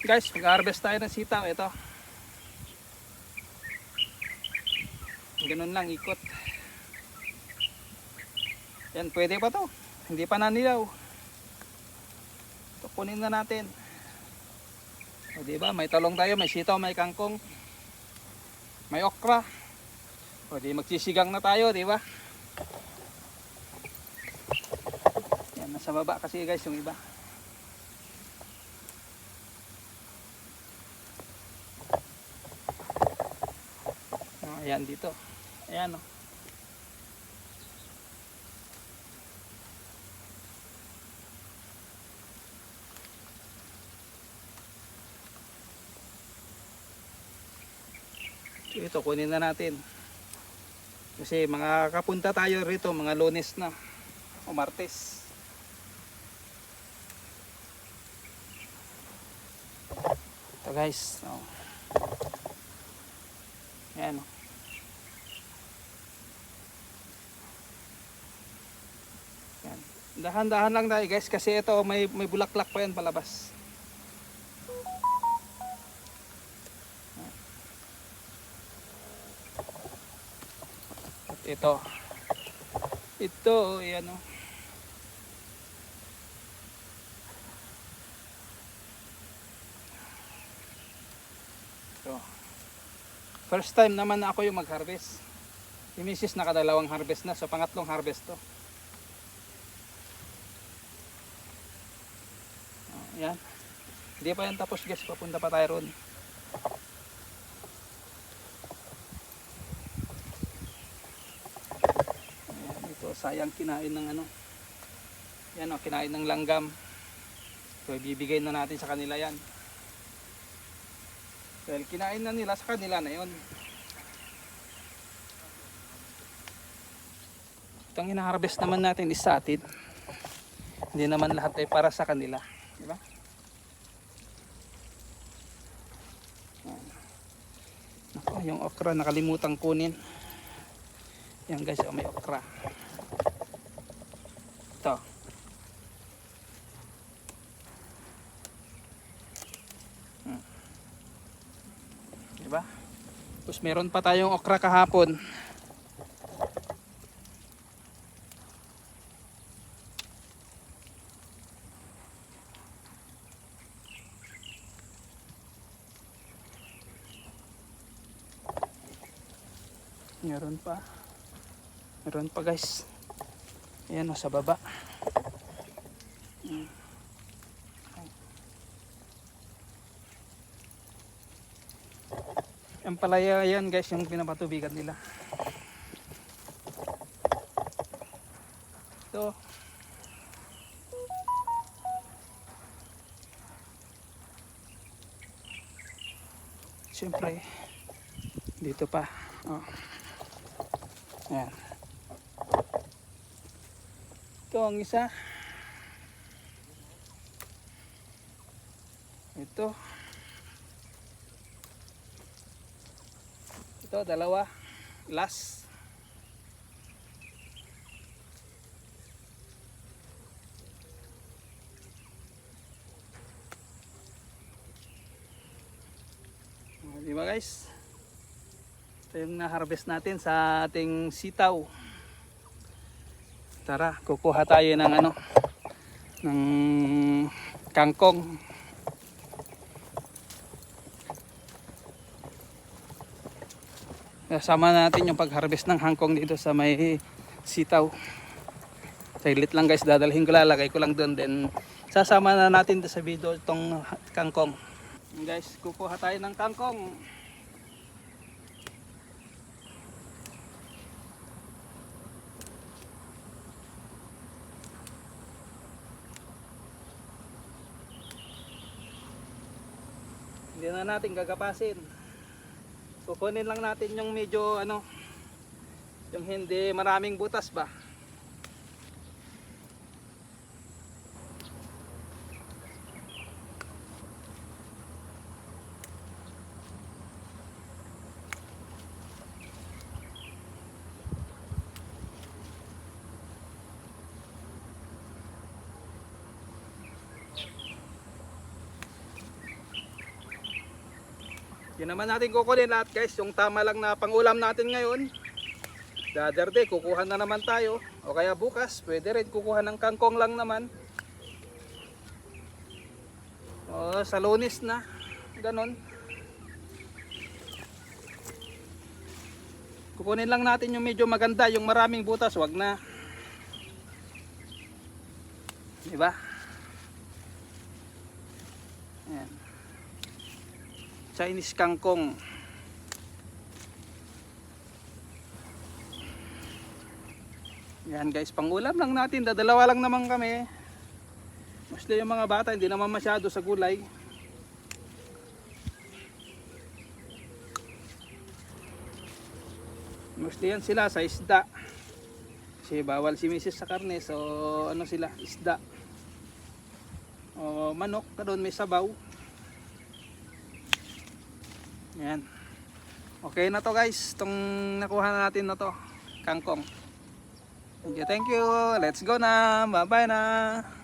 Guys, mag-harvest tayo ng sitaw. Ito. Ganun lang, ikot. Yan, pwede pa to. Hindi pa nanilaw. Ito, kunin na natin. O, diba? May talong tayo, may sitaw, may kangkong, may okra. O, di magsisigang na tayo, diba? Yan, nasa baba kasi guys yung iba. O, ayan dito. Ayan o. Ito kunin na natin. Kasi makakapunta tayo rito mga Lunes na o Martes. Ito guys. Oh. Ayan o. Ayan. Dahan-dahan lang tayo guys kasi ito may bulaklak pa yan palabas. Ito ayan o. Ito. First time naman na ako yung mag-harvest. Si Mrs. nakadalawang harvest na, so pangatlong harvest to. Ayan. Hindi pa yan tapos guys, papunta pa tayo ron. Sayang kinain ng ano. Yan o, kinain ng langgam. So ibibigay na natin sa kanila yan. Well, kinain na nila sa kanila na yun. Itong hina-harvest naman natin is sa atin. Hindi naman lahat ay para sa kanila, di ba? Ako, yung okra nakalimutan kunin. Yan guys, oh, may okra. Ito. Diba? Tapos meron pa tayong okra kahapon. Meron pa. Meron pa guys. Ayan o, sa baba. Ang palaya yan guys, yung pinapatubigan nila. Ito. Siyempre, dito pa. Oh. Ayan. Ito ang isa. Ito. Ito, dalawa. Last. Diba guys? Ito yung na-harvest natin sa ating sitaw. Tara, kukuha tayo ng ano, ng kangkong. Kasama natin yung pag-harvest ng kangkong dito sa may sitaw. Saglit lang guys, dadalhin ko, lalagay ko lang doon, then sasama na natin sa video itong kangkong. Guys, kukuha tayo ng kangkong. Hindi na natin gagapasin. Kukunin lang natin yung medyo ano, yung hindi maraming butas ba. Yun naman natin kukunin lahat guys, yung tama lang na pangulam natin ngayon. The other day kukuha na naman tayo, o kaya bukas pwede rin kukuha ng kangkong lang naman. O sa Lunes na, ganon. Kukunin lang natin yung medyo maganda, yung maraming butas, wag na. Diba? Ayan. Chinese kangkong. Yan guys, pangulam lang natin. Dadalawa lang naman kami. Mostly yung mga bata hindi naman masyado sa gulay. Mostly yan sila sa isda. Kasi bawal si Mrs. sa karne, so ano sila, isda. O manok, doon may sabaw. Yan. Okay na to guys, itong nakuha na natin na to, kangkong. Thank you, thank you. Let's go na. Bye bye na.